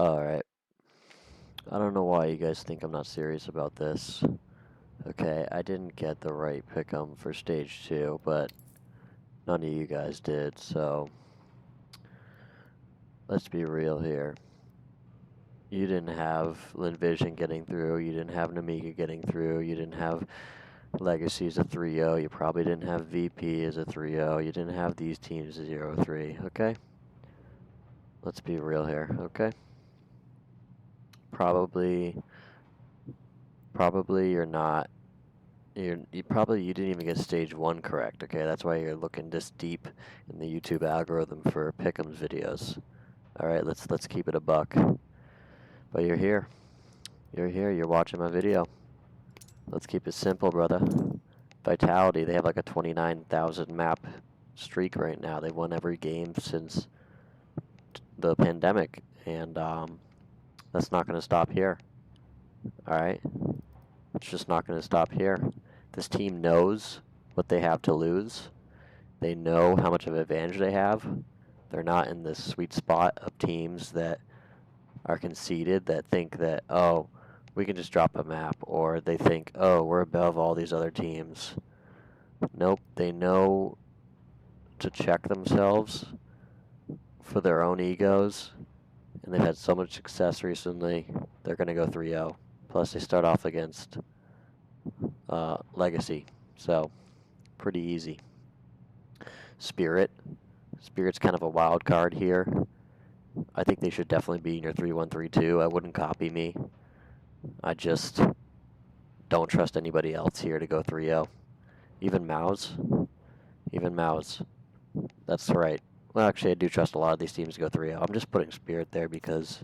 Alright. I don't know why you guys think I'm not serious about this. Okay, I didn't get the right pick'em for stage 2, but none of you guys did, so let's be real here. You didn't have Vision getting through, you didn't have Nemiga getting through, you didn't have Legacy as a 3-0, you probably didn't have VP as a 3-0, you didn't have these teams as 0-3, okay? Let's be real here, okay? Probably you're not. You didn't even get stage 1 correct, okay? That's why you're looking this deep in the YouTube algorithm for Pickems videos. Alright, let's keep it a buck. But you're here. You're watching my video. Let's keep it simple, brother. Vitality, they have like a 29,000 map streak right now. They've won every game since the pandemic, and that's not going to stop here. Alright? It's just not going to stop here. This team knows what they have to lose. They know how much of an advantage they have. They're not in this sweet spot of teams that are conceited, that think that, oh, we can just drop a map, or they think, oh, we're above all these other teams. Nope, they know to check themselves for their own egos, and they've had so much success recently, they're going to go 3-0. Plus, they start off against Legacy, so pretty easy. Spirit's kind of a wild card here. I think they should definitely be in your 3-1-3-2. I wouldn't copy me. I just don't trust anybody else here to go 3-0. Even Mouse. That's right. Well, actually, I do trust a lot of these teams to go 3-0. I'm just putting Spirit there because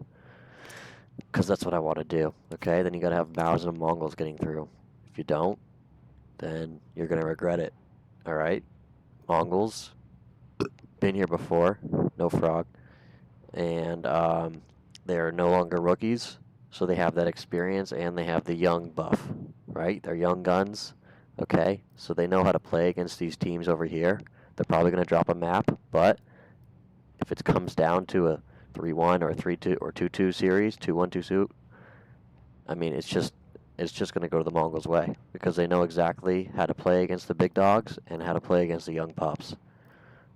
that's what I want to do. Okay, then you got to have Mouse and Mongols getting through. If you don't, then you're going to regret it. All right? Mongols, been here before. No frog. And they're no longer rookies, so they have that experience and they have the young buff, right? They're young guns, okay? So they know how to play against these teams over here. They're probably going to drop a map, but if it comes down to a 3-1 or a 3-2 or 2-2 series, 2-1, 2-2, I mean, it's just going to go to the Mongols' way because they know exactly how to play against the big dogs and how to play against the young pups.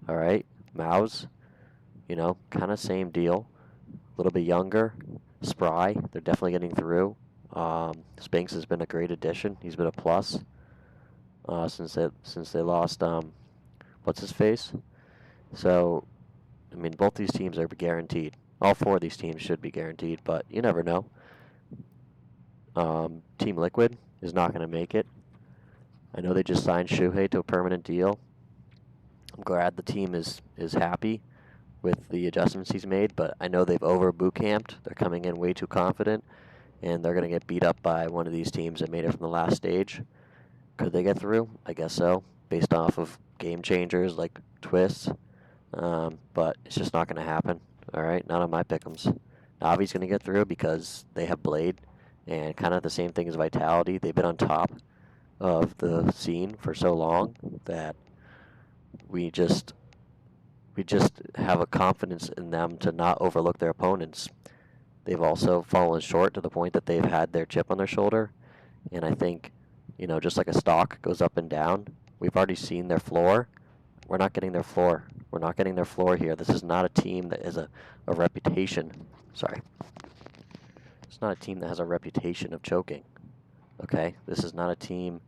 All right, Maus, kind of same deal. A little bit younger, spry. They're definitely getting through. Spinks has been a great addition. He's been a plus since they lost what's his face. So, I mean, both these teams are guaranteed. All 4 of these teams should be guaranteed, but you never know. Team Liquid is not going to make it. I know they just signed Shuhei to a permanent deal. I'm glad the team is happy with the adjustments he's made, but I know they've over boot camped. They're coming in way too confident, and they're going to get beat up by one of these teams that made it from the last stage. Could they get through? I guess so, based off of game changers like twists, but it's just not going to happen. All right, not on my pick'ems. Navi's going to get through because they have Blade, and kind of the same thing as Vitality. They've been on top of the scene for so long that we just have a confidence in them to not overlook their opponents. They've also fallen short to the point that they've had their chip on their shoulder, and I think, just like a stock goes up and down, we've already seen their floor. We're not getting their floor. We're not getting their floor here. This is not a team that has a reputation. Sorry. It's not a team that has a reputation of choking. Okay? This is not a team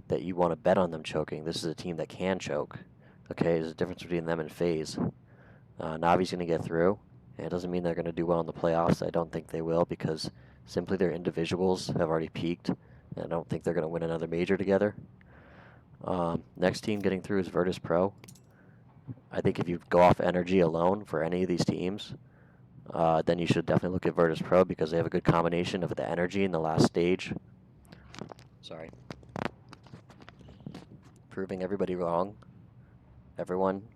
that you want to bet on them choking. This is a team that can choke. Okay, there's a difference between them and FaZe. Navi's going to get through, and it doesn't mean they're going to do well in the playoffs. I don't think they will because simply their individuals have already peaked, and I don't think they're going to win another major together. Next team getting through is Virtus Pro. I think if you go off energy alone for any of these teams, then you should definitely look at Virtus Pro because they have a good combination of the energy in the last stage. Sorry. Proving everybody wrong.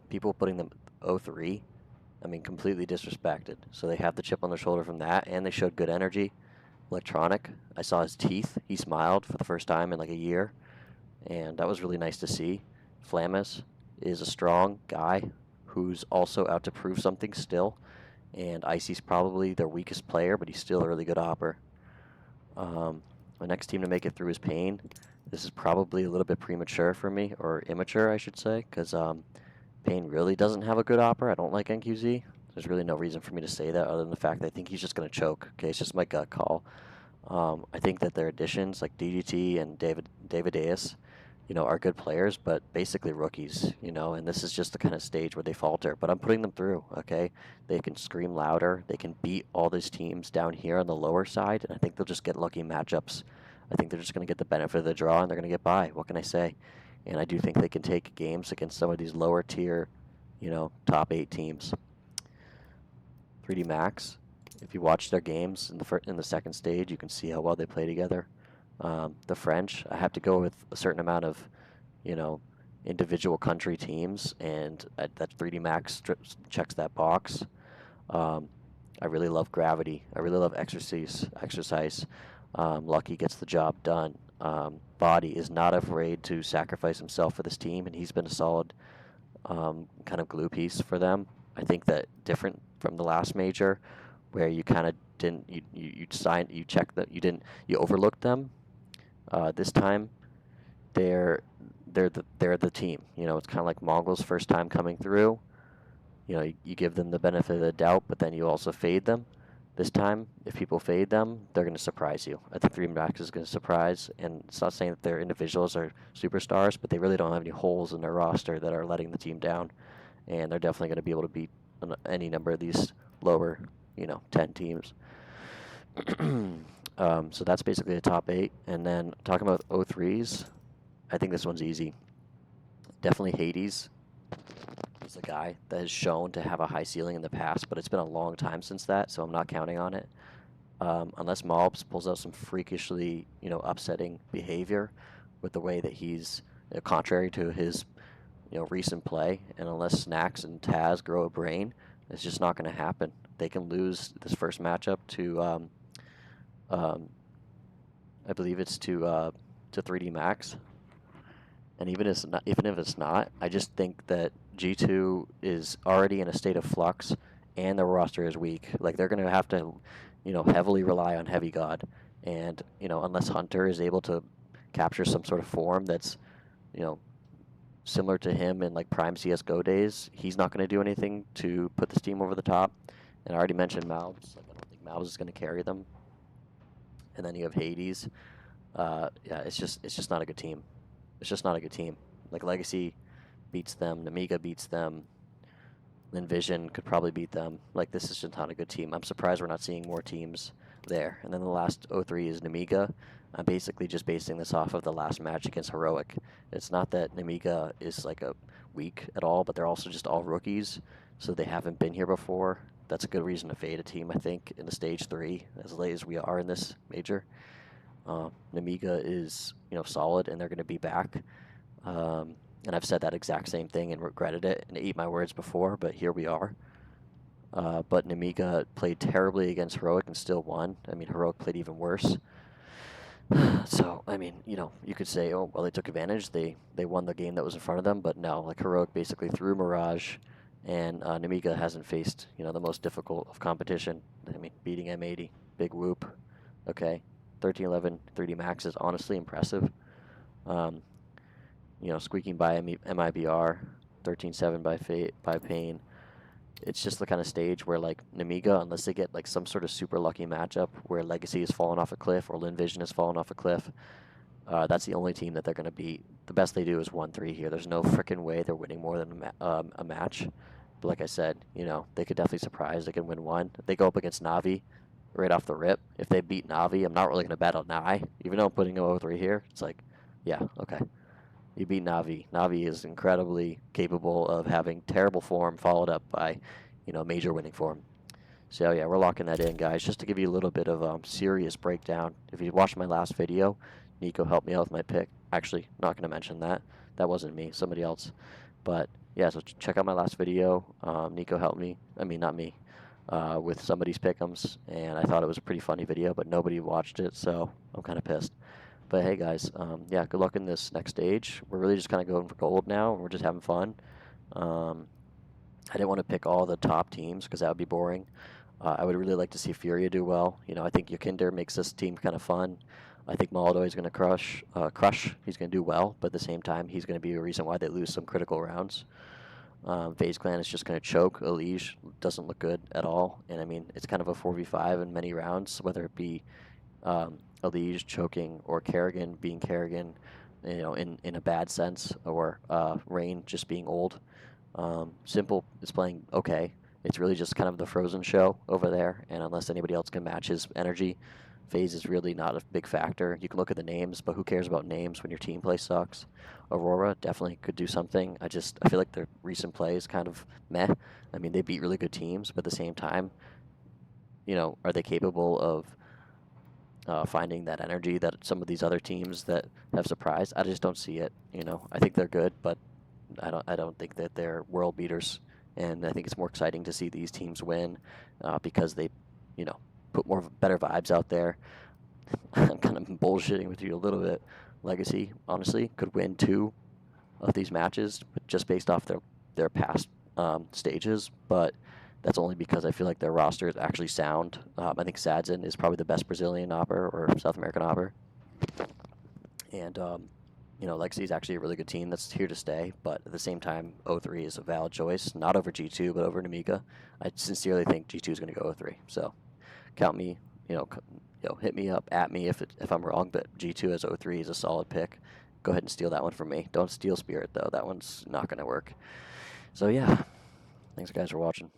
People putting them 0-3, I mean, completely disrespected. So they have the chip on their shoulder from that, and they showed good energy. Electronic, I saw his teeth. He smiled for the first time in like a year, and that was really nice to see. Flamus is a strong guy who's also out to prove something still, and Icy's probably their weakest player, but he's still a really good opper. The next team to make it through is Pain. This is probably a little bit premature for me, or immature, I should say, because Pain really doesn't have a good opper. I don't like NQZ. There's really no reason for me to say that other than the fact that I think he's just going to choke. Okay, it's just my gut call. I think that their additions, like DGT and David Deus, are good players, but basically rookies, and this is just the kind of stage where they falter. But I'm putting them through, okay? They can scream louder. They can beat all these teams down here on the lower side, and I think they'll just get lucky matchups. I think they're just going to get the benefit of the draw, and they're going to get by. What can I say? And I do think they can take games against some of these lower tier, top 8 teams. 3D Max, if you watch their games in the second stage, you can see how well they play together. The French, I have to go with a certain amount of, individual country teams, and that 3D Max checks that box. I really love Gravity. I really love Exercise. Lucky gets the job done. Body is not afraid to sacrifice himself for this team, and he's been a solid kind of glue piece for them. I think that different from the last major, where you kind of didn't you overlooked them. This time, they're the team. It's kind of like Mongols' first time coming through. You give them the benefit of the doubt, but then you also fade them. This time, if people fade them, they're going to surprise you. I think 3 Max is going to surprise, and it's not saying that their individuals are superstars, but they really don't have any holes in their roster that are letting the team down, and they're definitely going to be able to beat any number of these lower, 10 teams. So that's basically the top 8, and then talking about O3s, I think this one's easy. Definitely Hades. He's a guy that has shown to have a high ceiling in the past, but it's been a long time since that, so I'm not counting on it. Unless Mobs pulls out some freakishly, upsetting behavior with the way that he's contrary to his, recent play, and unless Snacks and Taz grow a brain, it's just not going to happen. They can lose this first matchup to, I believe it's to 3D Max. And even if it's not, I just think that G2 is already in a state of flux, and their roster is weak. Like, they're going to have to, heavily rely on Heavy God, and unless Hunter is able to capture some sort of form that's, similar to him in like prime CS:GO days, he's not going to do anything to put this team over the top. And I already mentioned Malbs. Like, I don't think Malbs is going to carry them. And then you have Hades. Yeah, it's just not a good team. It's just not a good team. Like, Legacy beats them, Nemiga beats them, Vision could probably beat them. Like, this is just not a good team. I'm surprised we're not seeing more teams there. And then the last 03 is Nemiga. I'm basically just basing this off of the last match against Heroic. It's not that Nemiga is like a weak at all, but they're also just all rookies, so they haven't been here before. That's a good reason to fade a team, I think, in the stage 3, as late as we are in this major. Nemiga is, solid, and they're going to be back. And I've said that exact same thing and regretted it and ate my words before, but here we are. But Nemiga played terribly against Heroic and still won. I mean, Heroic played even worse. So, I mean, you could say, oh, well, they took advantage. They won the game that was in front of them, but no, like, Heroic basically threw Mirage, and Nemiga hasn't faced, the most difficult of competition. I mean, beating M80, big whoop, okay. 13-11 3D Max is honestly impressive. Squeaking by MIBR, 13-7 by Pain. It's just the kind of stage where, like, Nemiga, unless they get like some sort of super lucky matchup where Legacy has fallen off a cliff or Vision has fallen off a cliff, that's the only team that they're going to beat. The best they do is 1-3 here. There's no freaking way they're winning more than a match. But like I said, they could definitely surprise. They can win one. If they go up against Navi right off the rip, if they beat Navi, I'm not really going to bet on Navi. Even though I'm putting 0-3 here, it's like, yeah, okay. You beat Navi. Navi is incredibly capable of having terrible form followed up by, major winning form. So yeah, we're locking that in, guys. Just to give you a little bit of serious breakdown. If you watched my last video, Nico helped me out with my pick. Actually, not going to mention that. That wasn't me. Somebody else. But yeah, so check out my last video. Nico helped me. I mean, not me. With somebody's Pickems, and I thought it was a pretty funny video, but nobody watched it, so I'm kind of pissed. But hey, guys, yeah, good luck in this next stage. We're really just kind of going for gold now, and we're just having fun. I didn't want to pick all the top teams because that would be boring. I would really like to see Furia do well. I think Yokinder makes this team kind of fun. I think Molodoi is going to crush. He's going to do well, but at the same time, he's going to be a reason why they lose some critical rounds. FaZe Clan is just going to choke. Elige doesn't look good at all, and I mean it's kind of a 4v5 in many rounds, whether it be Elige choking or Kerrigan being Kerrigan, in a bad sense, or Rain just being old. Simple is playing okay. It's really just kind of the Frozen show over there, and unless anybody else can match his energy, FaZe is really not a big factor. You can look at the names, but who cares about names when your team play sucks? Aurora definitely could do something. I feel like their recent play is kind of meh. I mean, they beat really good teams, but at the same time, are they capable of finding that energy that some of these other teams that have surprised? I just don't see it. I think they're good, but I don't think that they're world beaters. And I think it's more exciting to see these teams win because they, put better vibes out there. I'm kind of bullshitting with you a little bit. Legacy, honestly, could win 2 of these matches just based off their past stages, but that's only because I feel like their roster is actually sound. I think Sadzin is probably the best Brazilian opper or South American opper, and Legacy is actually a really good team that's here to stay. But at the same time, O3 is a valid choice, not over G2, but over Nemiga. I sincerely think G2 is going to go O3. So count me, hit me up, at me if I'm wrong. But G2 as O3 is a solid pick. Go ahead and steal that one from me. Don't steal Spirit though. That one's not going to work. So yeah, thanks guys for watching.